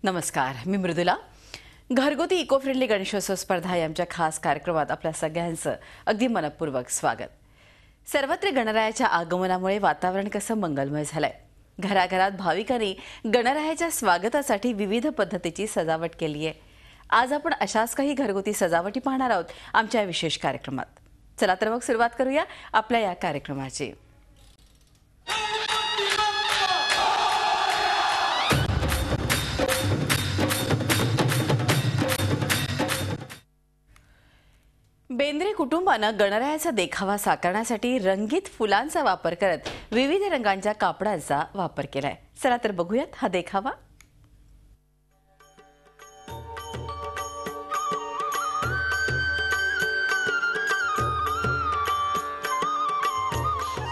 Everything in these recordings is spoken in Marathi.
नमस्कार, मी मृदुला। घरगुती इको फ्रेंडली गणेशोत्सव स्पर्धा यांच्या खास कार्यक्रमात आपल्या सगळ्यांचं अगदी मनपूर्वक स्वागत। सर्वत्र गणरायाच्या आगमनामुळे वातावरण कसं मंगलमय झालंय। घराघरात भाविकांनी गणरायाच्या स्वागतासाठी विविध पद्धतीची सजावट केली आहे। आज आपण अशाच काही घरगुती सजावटी पाहणार आहोत आमच्या विशेष कार्यक्रमात। चला तर मग सुरुवात करूया आपल्या या कार्यक्रमाची। बेंद्रे कुटुंबानं गणरायाचा देखावा साकारण्यासाठी रंगीत फुलांचा वापर करत विविध रंगांच्या कापडाचा वापर केलाय। चला तर बघूयात हा देखावा।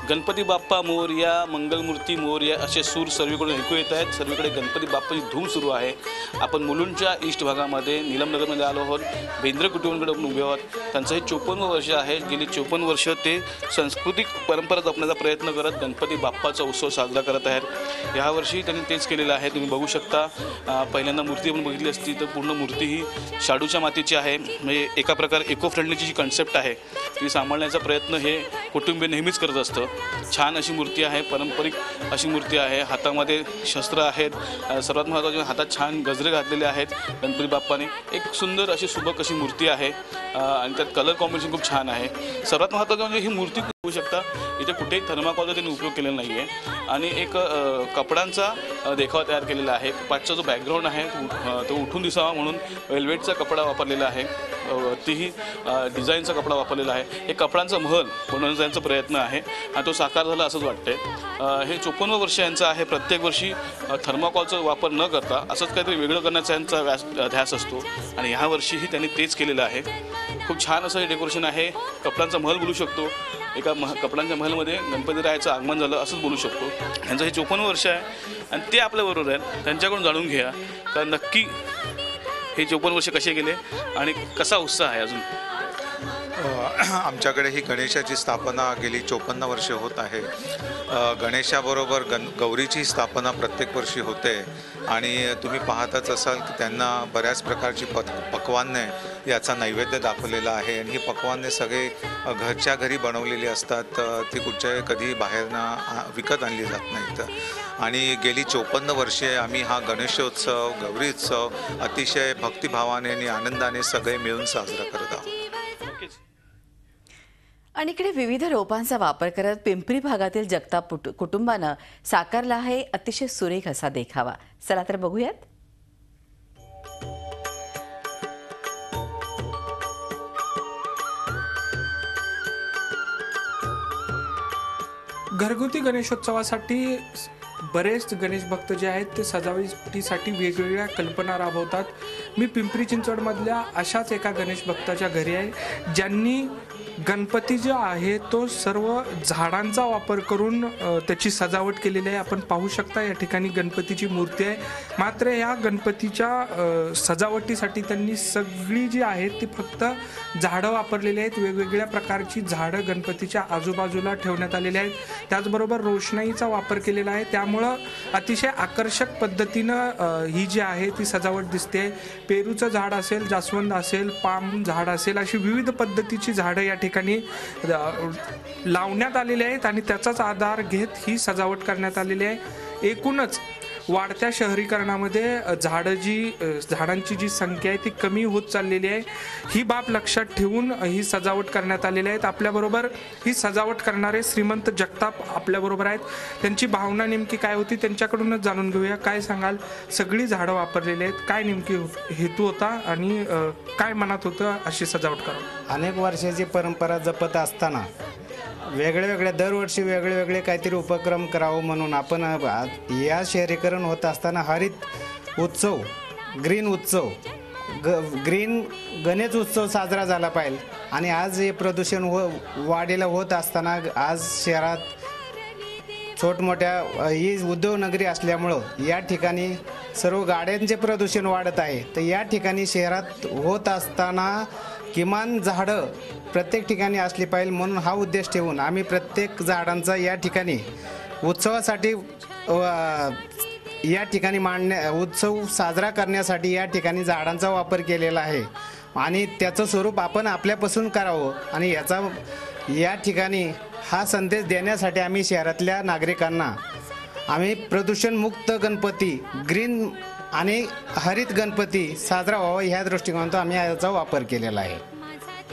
गणपती बाप्पा मोरया, मंगलमूर्ती मोरया असे सूर सर्वीकडून ऐकू येत आहेत। सर्वीकडे गणपती बाप्पाची धूम सुरू आहे। आपण मुलुंडच्या ईस्ट भागामध्ये नीलमनगरमध्ये आलो आहोत। बेंद्रे कुटुंबाकडे आपण उभे आहोत। त्यांचं हे 54 वर्ष आहे। गेली 54 वर्ष ते सांस्कृतिक परंपरा जपण्याचा प्रयत्न करत गणपती बाप्पाचा उत्सव साजरा करत आहेत। यावर्षी त्यांनी तेच केलेलं आहे। तुम्ही बघू शकता, पहिल्यांदा मूर्ती आपण बघितली असती तर पूर्ण मूर्ती ही शाडूच्या मातीची आहे। म्हणजे एका प्रकार इको फ्रेंडलीची जी कन्सेप्ट आहे ती सांभाळण्याचा प्रयत्न हे कुटुंबीय नेहमीच करत असतं। छान अशी मूर्ती आहे, पारंपरिक अशी मूर्ती आहे। हातामध्ये शस्त्र आहेत, सर्वात महत्त्वाचे हातात छान गजरे घातलेले आहेत गणपती बाप्पाने। एक सुंदर अशी सुबक अशी मूर्ती आहे आणि त्यात कलर कॉम्बिनेशन खूप छान आहे। सर्वात महत्त्वाचं म्हणजे ही मूर्ती बघू शकता, इथे कुठेही थर्माकोलचा त्यांनी उपयोग केलेला नाही आहे आणि एक कपड्यांचा देखावा तयार केलेला आहे। पाठचा जो बॅकग्राऊंड आहे तो उठून दिसावा म्हणून वेल्वेटचा कपडा वापरलेला आहे। तीही डिझाईनचा कपडा वापरलेला आहे। एक कपड्यांचा महल बनवण्याचा प्रयत्न आहे आणि तो साकार झाला असंच वाटतंय। हे 54 वर्ष यांचं आहे। प्रत्येक वर्षी थर्माकोलचा वापर न करता असंच काहीतरी वेगळं करण्याचा यांचा ध्यास असतो आणि ह्या वर्षीही त्यांनी तेच केलेलं आहे। खूप छान असं हे डेकोरेशन आहे। कपड्यांचा महल बोलू शकतो, एका कपड्यांच्या महलमध्ये गणपतीरायाचं आगमन झालं असंच बोलू शकतो। यांचं हे 54 वर्ष आहे आणि ते आपल्याबरोबर आहेत। त्यांच्याकडून जाणून घ्या का नक्की हे 54 वर्ष कसे गेले आणि कसा उत्साह आहे अजून। आमच्याकडे ही गणेशाची स्थापना गेली 54 वर्ष होत आहे। गणेशाबरोबर गौरीची स्थापना प्रत्येक वर्षी होते आणि तुम्ही पाहतच असाल की त्यांना बऱ्याच प्रकारची पक्वान्ने याचा नैवेद्य दाखवलेला आहे आणि ही पक्वान्ने सगळे घरच्या घरी बनवलेली असतात। ती कुठच्या कधी बाहेरनं विकत आणली जात नाहीत आणि गेली 54 वर्षे आम्ही हा गणेशोत्सव, गौरी उत्सव अतिशय भक्तिभावाने आणि आनंदाने सगळे मिळून साजरा करत आहोत। आणि इकडे विविध रोपांचा वापर करत पिंपरी भागातील जगताप कुटुंबानं साकारला आहे अतिशय सुरेख असा देखावा। चला तर बघूयात। घरगुती गणेशोत्सवासाठी बरेच गणेश भक्त जे आहेत ते सजावटीसाठी वेगवेगळ्या कल्पना राबवतात। मी पिंपरी चिंचवडमधल्या अशाच एका गणेश भक्ताच्या घरी आहे, ज्यांनी गणपती जो आहे तो सर्व झाडांचा वापर करून त्याची सजावट केलेली आहे। आपण पाहू शकता या ठिकाणी गणपतीची मूर्ती आहे, मात्र या गणपतीच्या सजावटीसाठी त्यांनी सगळी जी आहेत ती फक्त झाडं वापरलेली आहेत। वेगवेगळ्या प्रकारची झाडं गणपतीच्या आजूबाजूला ठेवण्यात आलेली आहेत। त्याचबरोबर रोषणाईचा वापर केलेला आहे, त्यामुळं अतिशय आकर्षक पद्धतीनं ही जी आहे ती सजावट दिसते। पेरूचं झाड असेल, जास्वंद असेल, पाम झाड असेल, अशी विविध पद्धतीची झाडं या ठिकाणी लावण्यात आलेले आहेत आणि त्याचाच आधार घेत ही सजावट करण्यात आलेली आहे। एकूणच वाढत्या शहरीकरणामध्ये झाडांची जी संख्या आहे ती कमी होत चाललेली आहे। ही बाब लक्षात ठेवून ही सजावट करण्यात आलेली आहे। आपल्याबरोबर ही सजावट करणारे श्रीमंत जगताप आपल्याबरोबर आहेत। त्यांची भावना नेमकी काय होती त्यांच्याकडूनच जाणून घेऊया। काय सांगाल, सगळी झाडं वापरलेली आहेत, काय नेमकी हेतू होता आणि काय मनात होतं अशी सजावट करा? अनेक वर्षाची परंपरा जपत असताना वेगळे दरवर्षी वेगळे काहीतरी उपक्रम करावं म्हणून आपण या शहरीकरण होत असताना हरित उत्सव, ग्रीन उत्सव, ग्रीन गणेश उत्सव साजरा झाला पाहिजे आणि आज हे प्रदूषण वाढीला होत असताना आज शहरात छोटमोठ्या ही उद्योगनगरी असल्यामुळं या ठिकाणी सर्व गाड्यांचे प्रदूषण वाढत आहे। तर या ठिकाणी शहरात होत असताना किमान झाडं प्रत्येक ठिकाणी असली पाहिजे म्हणून हा उद्देश ठेवून आम्ही प्रत्येक झाडांचा या ठिकाणी उत्सवासाठी या ठिकाणी उत्सव साजरा करण्यासाठी या ठिकाणी झाडांचा वापर केलेला आहे आणि त्याचं स्वरूप आपण आपल्यापासून करावं आणि या ठिकाणी हा संदेश देण्यासाठी आम्ही शहरातल्या नागरिकांना आम्ही प्रदूषणमुक्त गणपती, ग्रीन आणि हरित गणपती साजरा व्हावा ह्या दृष्टिकोनातून आम्ही याचा वापर केलेला आहे.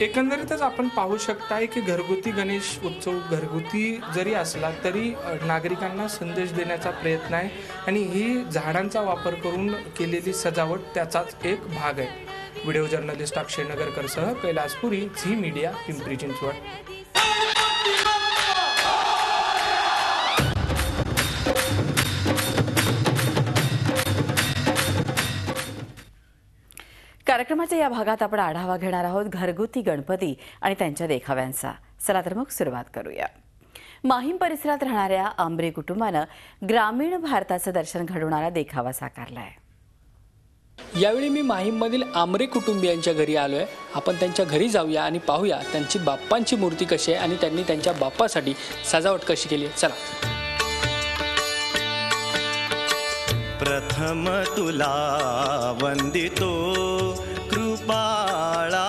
एकंदरीतच आपण पाहू शकताय की घरगुती गणेश उत्सव घरगुती जरी असला तरी नागरिकांना संदेश देण्याचा प्रयत्न आहे आणि ही झाडांचा वापर करून केलेली सजावट त्याचाच एक भाग आहे. व्हिडिओ जर्नलिस्ट अक्षय नगरकरसह कैलासपुरी, झी मीडिया, पिंपरी चिंचवड. कार्यक्रमाच्या या भागात आपण आढावा घेणार आहोत घरगुती गणपती आणि त्यांच्या देखाव्यांचा. चला तर मग सुरुवात करूया. माहीम परिसरात राहणाऱ्या आंबरे कुटुंबानं ग्रामीण भारताचं दर्शन घडवणारा देखावा साकारला आहे. यावेळी मी माहीममधील आंबरे कुटुंबियांच्या घरी आलोय. आपण त्यांच्या घरी जाऊया आणि पाहूया त्यांची बाप्पांची मूर्ती कशी आहे आणि त्यांनी त्यांच्या बाप्पासाठी सजावट कशी केली आहे. चला. प्रथम तुला वंदितो कृपाळा,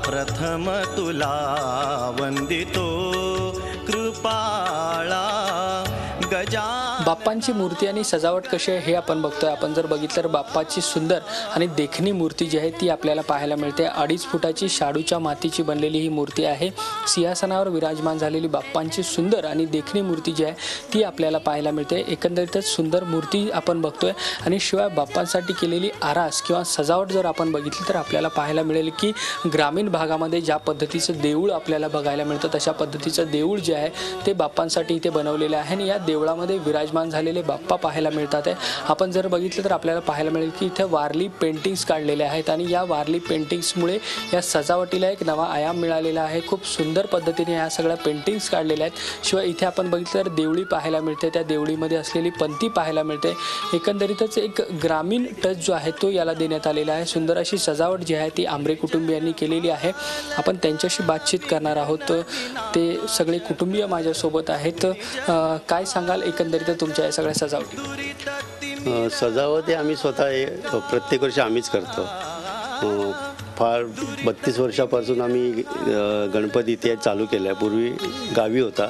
प्रथम तुला वंदितो कृपाळा गजा. बाप्पांची मूर्ती आणि सजावट कशी आहे हे आपण बघतोय. आपण जर बघितलं तर बाप्पाची सुंदर आणि देखणी मूर्ती जी आहे ती आपल्याला पाहायला मिळते. 2.5 फुटाची शाडूच्या मातीची बनलेली ही मूर्ती आहे. सिंहासनावर विराजमान झालेली बाप्पांची सुंदर आणि देखणी मूर्ती जी आहे ती आपल्याला पाहायला मिळते. एकंदरीतच सुंदर मूर्ती आपण बघतोय आणि शिवाय बाप्पांसाठी केलेली आरास किंवा सजावट जर आपण बघितली तर आपल्याला पाहायला मिळेल की ग्रामीण भागामध्ये ज्या पद्धतीचं देऊळ आपल्याला बघायला मिळतं तशा पद्धतीचं देऊळ जे आहे ते बाप्पांसाठी इथे बनवलेलं आहे आणि या देवळामध्ये विराजमान झालेले बाप्पा पाहायला मिळतात आहे. आपण जर बघितलं तर आपल्याला पाहायला मिळेल की इथे वारली पेंटिंग्स काढलेले आहेत आणि या वारली पेंटिंग्समुळे या सजावटीला एक नवा आयाम मिळालेला आहे. खूप सुंदर पद्धतीने या सगळ्या पेंटिंग्स काढलेल्या आहेत. शिवाय इथे आपण बघितलं तर देवळी पाहायला मिळते. त्या देवळीमध्ये असलेली पंथी पाहायला मिळते. एकंदरीतच एक ग्रामीण टच जो आहे तो याला देण्यात आलेला आहे. सुंदर अशी सजावट जी आहे ती आंबरे कुटुंबियांनी केलेली आहे. आपण त्यांच्याशी बातचीत करणार आहोत. ते सगळे कुटुंबीय माझ्यासोबत आहेत. काय सांगाल एकंदरीत तुमच्या या सगळ्या सजावटी? सजावट आम्ही स्वतः प्रत्येक वर्षी आम्हीच करतो. फार 32 वर्षापासून आम्ही गणपती इथे चालू केला आहे. पूर्वी गावी होता,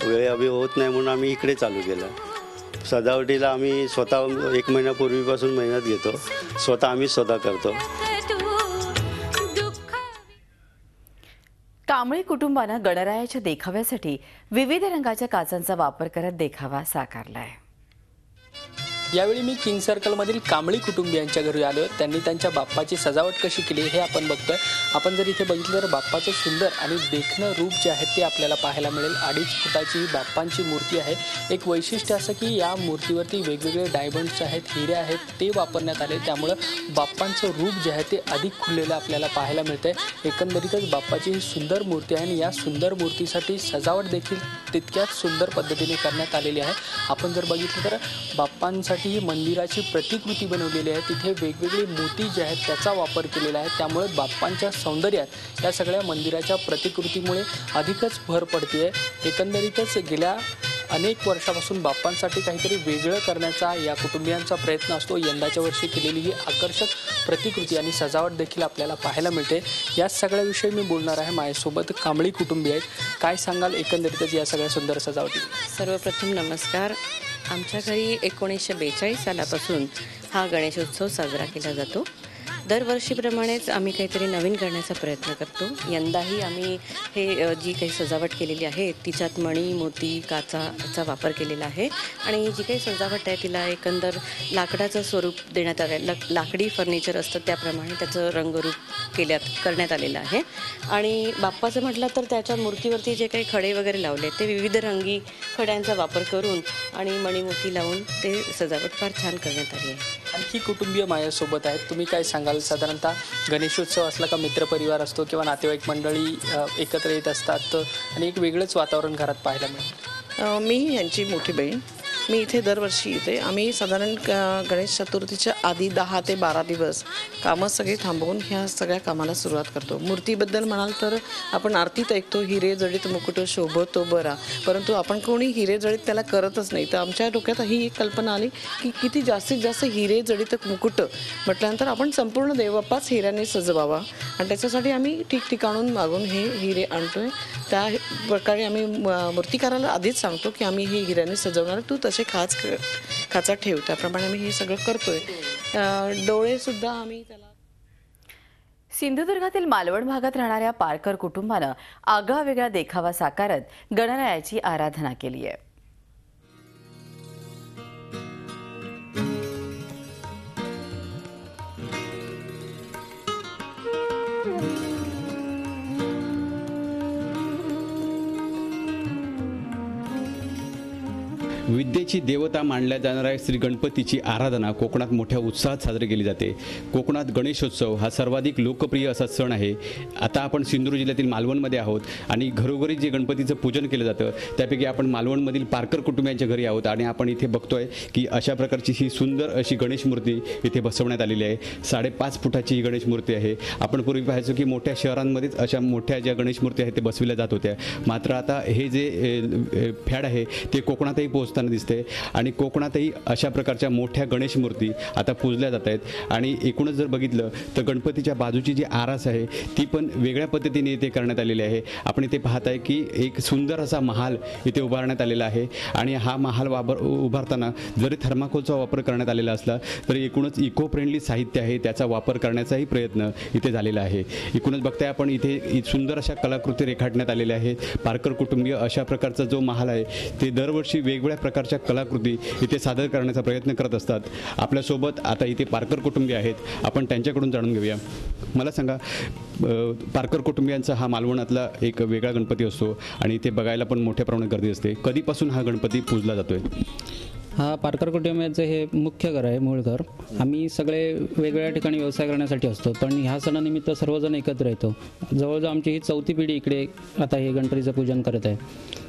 वेळ अभी होत नाही म्हणून आम्ही इकडे चालू केलं. सजावटीला आम्ही स्वतः 1 महिन्यापूर्वीपासून मेहनत घेतो. आम्हीच स्वतः करतो. कांबळे कुटुंबानं गणरायाच्या देखाव्यासाठी विविध रंगाच्या काचांचा वापर करत देखावा साकारला आहे. यावेळी मी किंग सर्कलमधील कांबळी कुटुंबियांच्या घरी आलो. त्यांनी त्यांच्या बाप्पाची सजावट कशी केली हे आपण बघतोय. आपण जर इथे बघितलं तर बाप्पाचं सुंदर आणि देखणं रूप जे आहे ते आपल्याला पाहायला मिळेल. 2.5 फुटाची ही बाप्पांची मूर्ती आहे. एक वैशिष्ट्य असं की या मूर्तीवरती वेगवेगळे डायमंड्स आहेत, हिरे आहेत ते वापरण्यात आले. त्यामुळं बाप्पांचं रूप जे आहे ते अधिक खुललेलं आपल्याला पाहायला मिळतंय. एकंदरीतच बाप्पाची ही सुंदर मूर्ती आहे आणि या सुंदर मूर्तीसाठी सजावट देखील तितक्याच सुंदर पद्धतीने करण्यात आलेली आहे. आपण जर बघितलं तर बाप्पांसाठी ही मंदिराची प्रतिकृती बनवलेली आहे. तिथे वेगवेगळे मोती जे आहेत त्याचा वापर केलेला आहे. त्यामुळे बाप्पांच्या सौंदर्यात या सगळ्या मंदिराच्या प्रतिकृतीमुळे अधिकच भर पडते. एकंदरीतच गेल्या अनेक वर्षापासून बाप्पांसाठी काहीतरी वेगळं करण्याचा या कुटुंबियांचा प्रयत्न असतो. यंदाच्या वर्षी केलेली ही आकर्षक प्रतिकृती आणि सजावट देखील आपल्याला पाहायला मिळते. या सगळ्याविषयी मी बोलणार आहे. माझ्यासोबत कांबळी कुटुंबीय आहेत. काय सांगाल एकंदरीतच या सगळ्या सुंदर सजावटी? सर्वप्रथम नमस्कार. आमच्या घरी 1942 सालापासून हा गणेशोत्सव साजरा केला जातो. दरवर्षीप्रमाणेच आम्ही काहीतरी नवीन करण्याचा प्रयत्न करतो. यंदाही आम्ही हे जी काही सजावट केलेली आहे तिच्यात मणी, मोती, काचाचा वापर केलेला आहे आणि जी काही सजावट आहे तिला एकंदर लाकडाचं स्वरूप देण्यात आलं. लाकडी फर्निचर असतं त्याप्रमाणे त्याचं रंगरूप करण्यात आलेलं आहे. आणि बाप्पाचं म्हटलं तर त्याच्या मूर्तीवरती जे काही खडे वगैरे लावले ते विविध रंगी खड्यांचा वापर करून आणि मणी, मोती लावून ते सजावट फार छान करण्यात आली आहे. आणखी कुटुंबीय माझ्यासोबत आहेत. तुम्ही काय सांगाल? साधारणतः गणेशोत्सव असला का मित्रपरिवार असतो किंवा नातेवाईक मंडळी एकत्र येत असतात आणि एक वेगळंच वातावरण घरात पाहायला मिळतं. मी यांची मोठी बहीण मी इथे दरवर्षी येते. आम्ही साधारण गणेश चतुर्थीच्या आधी 10 ते 12 दिवस कामं सगळी थांबवून ह्या सगळ्या कामाला सुरुवात करतो. मूर्तीबद्दल म्हणाल तर आपण आरतीत ऐकतो हिरे जडित मुकुट शोभतो बरा, परंतु आपण कोणी हिरे जडित त्याला करतच नाही. तर आमच्या डोक्यात ही एक कल्पना आली की किती जास्तीत जास्त हिरे जडित मुकुट म्हटल्यानंतर आपण संपूर्ण देवबाप्पाच हिऱ्याने सजवावा आणि त्याच्यासाठी आम्ही ठिकठिकाणून मागून हे हिरे आणतोय. त्या प्रकारे आम्ही मूर्तिकाराला आधीच सांगतो की आम्ही हे हिऱ्याने सजवणार, तू तसे खाचा ठेव. त्याप्रमाणे आम्ही हे सगळं करतोय. डोळे सुद्धा आम्ही त्याला. सिंधुदुर्गातील मालवण भागात राहणाऱ्या पारकर कुटुंबानं आगळावेगळा देखावा साकारत गणरायाची आराधना केली आहे. विद्येची देवता मानल्या जाणाऱ्या श्री गणपतीची आराधना कोकणात मोठ्या उत्साहात साजरी केली जाते. कोकणात गणेशोत्सव हा सर्वाधिक लोकप्रिय असा सण आहे. आता आपण सिंधुदुर्ग जिल्ह्यातील मालवणमध्ये आहोत आणि घरोघरी जे गणपतीचं पूजन केलं जातं त्यापैकी आपण मालवणमधील पारकर कुटुंबियांच्या घरी आहोत आणि आपण इथे बघतोय की अशा प्रकारची ही सुंदर अशी गणेश मूर्ती इथे बसवण्यात आलेली आहे. 5.5 फुटाची ही गणेश मूर्ती आहे. आपण पूर्वी पाहायचो की मोठ्या शहरांमध्येच अशा मोठ्या ज्या गणेश मूर्ती आहेत ते बसविल्या जात होत्या. मात्र आता हे जे फॅड आहे ते कोकणातही पोहोचताना दिसते आणि कोकणातही अशा प्रकारच्या मोठ्या गणेश मूर्ती आता पूजल्या जात आहेत. आणि एकूणच जर बघितलं तर गणपतीच्या बाजूची जी आरास आहे ती पण वेगळ्या पद्धतीने इथे करण्यात आलेली आहे. आपण इथे पाहत आहे की एक सुंदर असा महाल इथे उभारण्यात आलेला आहे आणि हा महाल उभारताना जरी थर्माकोलचा वापर करण्यात आलेला असला तरी एकूणच इको फ्रेंडली साहित्य आहे त्याचा वापर करण्याचाही प्रयत्न इथे झालेला आहे. एकूणच बघताय आपण इथे सुंदर अशा कलाकृती रेखाटण्यात आलेल्या आहेत. पारकर कुटुंबीय अशा प्रकारचा जो महाल आहे ते दरवर्षी वेगवेगळ्या प्रकारच्या कलाकृती इथे सादर करण्याचा प्रयत्न करत असतात. आपल्यासोबत आता इथे पारकर कुटुंबीय आहेत, आपण त्यांच्याकडून जाणून घेऊया. मला सांगा, पारकर कुटुंबियांचा हा मालवणातला एक वेगळा गणपती असतो आणि इथे बघायला पण मोठ्या प्रमाणात गर्दी असते. कधीपासून हा गणपती पूजला जातोय? हा पारकर कुटुंबियांचं हे मुख्य घर आहे, मूळ घर. आम्ही सगळे वेगवेगळ्या ठिकाणी व्यवसाय करण्यासाठी असतो, पण ह्या सणानिमित्त सर्वजण एकत्र येतो. जवळजवळ आमची ही 4थी पिढी इकडे आता हे गणपतीचं पूजन करत आहे.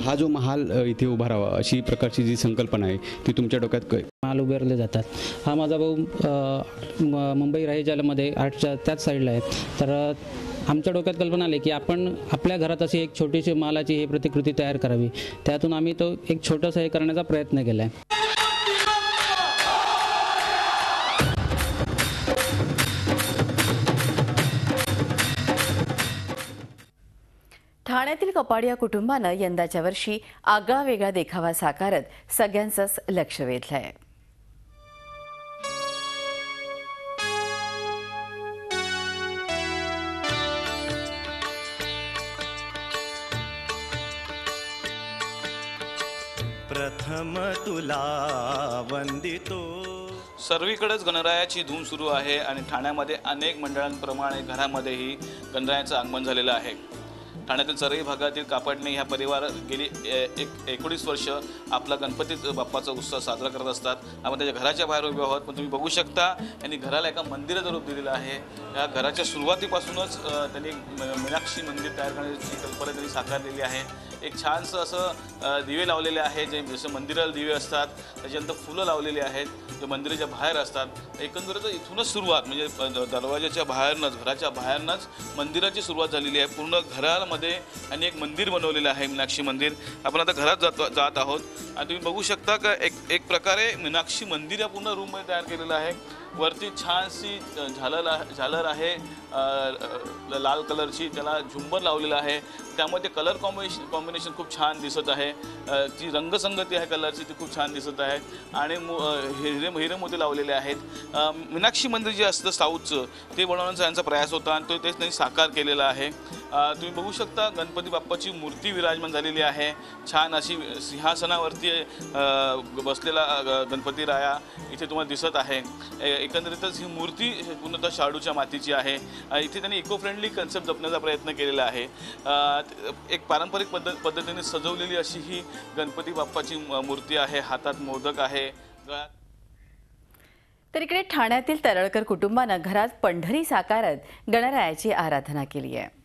हा जो महाल इथे उभा राहावा अशी प्रकारची जी संकल्पना आहे ती तुमच्या डोक्यात महाल उभारले जातात. हा माझा भाऊ मुंबई राहेजालमध्ये आर्टच्या त्याच साईडला आहे. तर आमच्या डोक्यात कल्पना आली की आपण आपल्या घरात अशी एक छोटीशी महालाची ही प्रतिकृती तयार करावी. त्यातून आम्ही तो एक छोटंसं हे करण्याचा प्रयत्न केला आहे. ठाण्यातील कपाडिया कुटुंबानं यंदाच्या वर्षी आगळा वेगळा देखावा साकारत सगळ्यांचंच लक्ष वेधलंय. प्रथम तुला वंदितो. सर्वीकडेच गणरायाची धूम सुरू आहे आणि ठाण्यामध्ये अनेक मंडळांप्रमाणे घरामध्येही गणरायाचं आगमन झालेलं आहे. ठाण्यातील चरई भागातील कापडणे ह्या परिवार गेली 19 वर्ष आपला गणपती बाप्पाचा उत्सव साजरा करत असतात. आपण त्याच्या घराच्या बाहेर उभे आहोत, पण तुम्ही बघू शकता यांनी घराला एका मंदिराचं रूप दिलेलं आहे. या घराच्या सुरुवातीपासूनच त्यांनी मीनाक्षी मंदिर तयार करण्याची कल्पना त्यांनी साकारलेली आहे. एक छानसं असं दिवे लावलेले आहेत, जे जसं मंदिराला दिवे असतात त्याच्यानंतर फुलं लावलेली आहेत जे मंदिराच्या बाहेर असतात. एकंदरीत इथूनच सुरुवात म्हणजे दरवाजाच्या बाहेरनंच घराच्या बाहेरनंच मंदिराची सुरुवात झालेली आहे. पूर्ण घरामध्ये आणि एक मंदिर बनवलेलं आहे, मीनाक्षी मंदिर. आपण आता घरात जात आहोत आणि तुम्ही बघू शकता का एक प्रकारे मीनाक्षी मंदिर या पूर्ण रूममध्ये तयार केलेलं आहे. वरती छानशी झालर आहे लाल कलरची, त्याला झुंबर लावलेला आहे. त्यामध्ये कलर कॉम्बिनेशन खूप छान दिसत आहे. जी रंगसंगती आहे कलरची ती खूप छान दिसत आहे आणि हिरे मोती लावलेले आहेत. मीनाक्षी मंदिर जे असतं साऊथचं ते बनवण्याचा यांचा प्रयास होता आणि तेच त्यांनी साकार केलेला आहे. तुम्ही बघू शकता गणपती बाप्पाची मूर्ती विराजमान झालेली आहे. छान अशी सिंहासनावरती बसलेला गणपती राया इथे तुम्हाला दिसत आहे. एकंदरीतच ही मूर्ती पूर्णतः शाडूच्या मातीची आहे. इथे त्यांनी इको फ्रेंडली कन्सेप्ट जपण्याचा प्रयत्न केलेला आहे. एक पारंपरिक पद्धतीने सजवलेली अशी ही गणपती बाप्पाची मूर्ती आहे. हातात मोदक आहे. तर इकडे ठाण्यातील तरळकर कुटुंबानं घरात पंढरी साकारत गणरायाची आराधना केली आहे.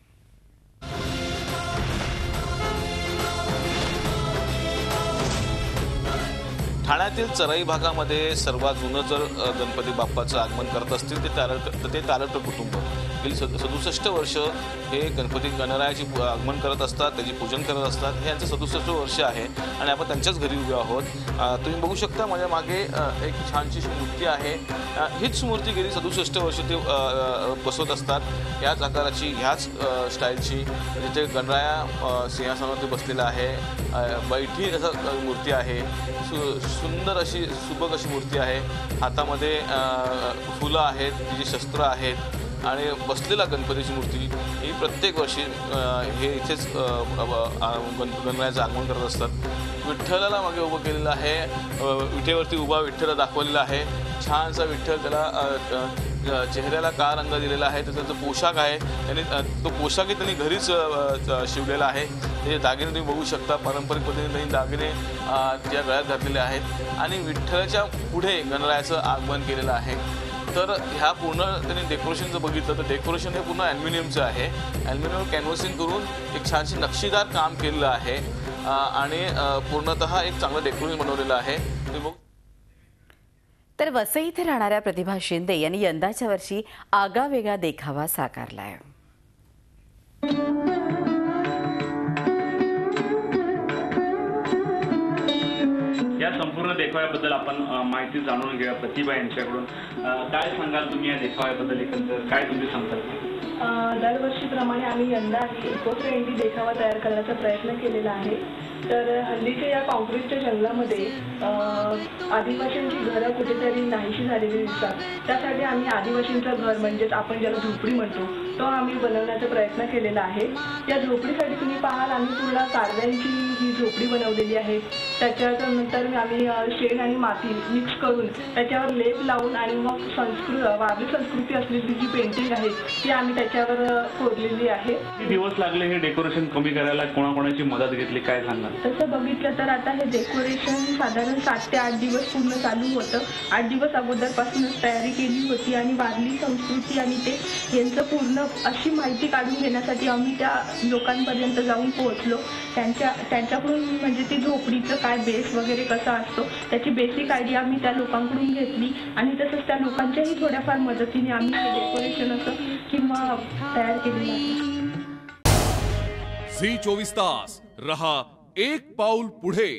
ठाण्यातील चराई भागामध्ये सर्वात जुनं जर गणपती बाप्पाचं आगमन करत असतील ते तारळकर कुटुंब गेली 67 वर्ष हे गणपती गणरायाची आगमन करत असतात, त्याची पूजन करत असतात. हे यांचं 67 वर्ष आहे आणि आपण त्यांच्याच घरी उभे आहोत. तुम्ही बघू शकता माझ्या मागे एक छानशी मूर्ती आहे. हीच मूर्ती गेली 67 वर्ष ते बसवत असतात. ह्याच आकाराची, ह्याच स्टाईलची, जिथे गणराया सिंहासनावरती बसलेला आहे. बैठी असं मूर्ती आहे. सुंदर अशी सुबक अशी मूर्ती आहे. हातामध्ये फुलं आहेत, तिची शस्त्र आहेत आणि बसलेला गणपतीची मूर्ती ही प्रत्येक वर्षी हे इथेच गणरायाचं आगमन करत असतात. विठ्ठलाला मागे उभं केलेलं आहे. विठेवरती उभा विठ्ठल दाखवलेला आहे. छानसा विठ्ठल, त्याला चेहऱ्याला काळा रंग दिलेला आहे. त्याचा जो पोशाख आहे त्यांनी तो पोशाखही त्यांनी घरीच शिवलेला आहे. ते दागिने तुम्ही बघू शकता. पारंपरिक पद्धतीने त्यांनी दागिने त्या गळ्यात घातलेले आहेत आणि विठ्ठलाच्या पुढे गणरायाचं आगमन केलेलं आहे. तर ह्या पूर्ण त्यांनी डेकोरेशन जर बघितलं तर डेकोरेशन हे पूर्ण ॲल्युमिनियमचं आहे. ॲल्युमिनियम कॅनव्हसिंग करून एक छानशी नक्षीदार काम केलेलं आहे आणि पूर्णतः एक चांगलं डेकोरेशन बनवलेलं आहे. तर वसई इथे राहणाऱ्या प्रतिभा शिंदे यांनी यंदाच्या वर्षी आगळावेगळा देखावा साकारलाय. या संपूर्ण देखाव्याबद्दल आपण माहिती जाणून घेऊया प्रतिभा यांच्याकडून. काय सांगाल तुम्ही या देखाव्याबद्दल, एकंदर काय तुम्ही सांगताल? दरवर्षीप्रमाणे आम्ही यंदा इको फ्रेंडली देखावा तयार करण्याचा प्रयत्न केलेला आहे. तर हल्लीच्या या कॉन्क्रीटच्या जंगलामध्ये आदिवासींची घरं कुठेतरी नाहीशी झालेली दिसतात. त्यासाठी आम्ही आदिवासींचं घर म्हणजेच आपण ज्याला झोपडी म्हणतो तो आम्ही बनवण्याचा प्रयत्न केलेला आहे. या झोपडीसाठी तुम्ही पाहाल आम्ही पूर्ण कागदांची ही झोपडी बनवलेली आहे. त्याच्यानंतर आम्ही शेण आणि माती मिक्स करून त्याच्यावर लेप लावून आणि मग वारली संस्कृती असलेली जी पेंटिंग आहे ती आम्ही त्याच्यावर कोरलेली आहे. किती दिवस लागले हे डेकोरेशन कमी करायला? कोणाकोणाची मदत घेतली, काय सांगा? तसं बघितलं तर आता हे डेकोरेशन साधारण 7 ते 8 दिवस पूर्ण चालू होतं. 8 दिवस अगोदरपासूनच तयारी केली होती आणि वारली संस्कृती आणि ते यांचं पूर्ण अशी माहिती काढून घेण्यासाठी आम्ही त्या लोकांपर्यंत जाऊन पोहोचलो. त्यांच्याकडून म्हणजे ती झोपडीचं काय बेस वगैरे कसा असतो त्याची बेसिक आयडिया आम्ही त्या लोकांकडून घेतली आणि तसंच त्या लोकांच्याही थोड्याफार मदतीने आम्ही हे डेकोरेशन असं किंवा तयार केलेलं आहे. झी 24 तास रहा एक पाऊल पुढे.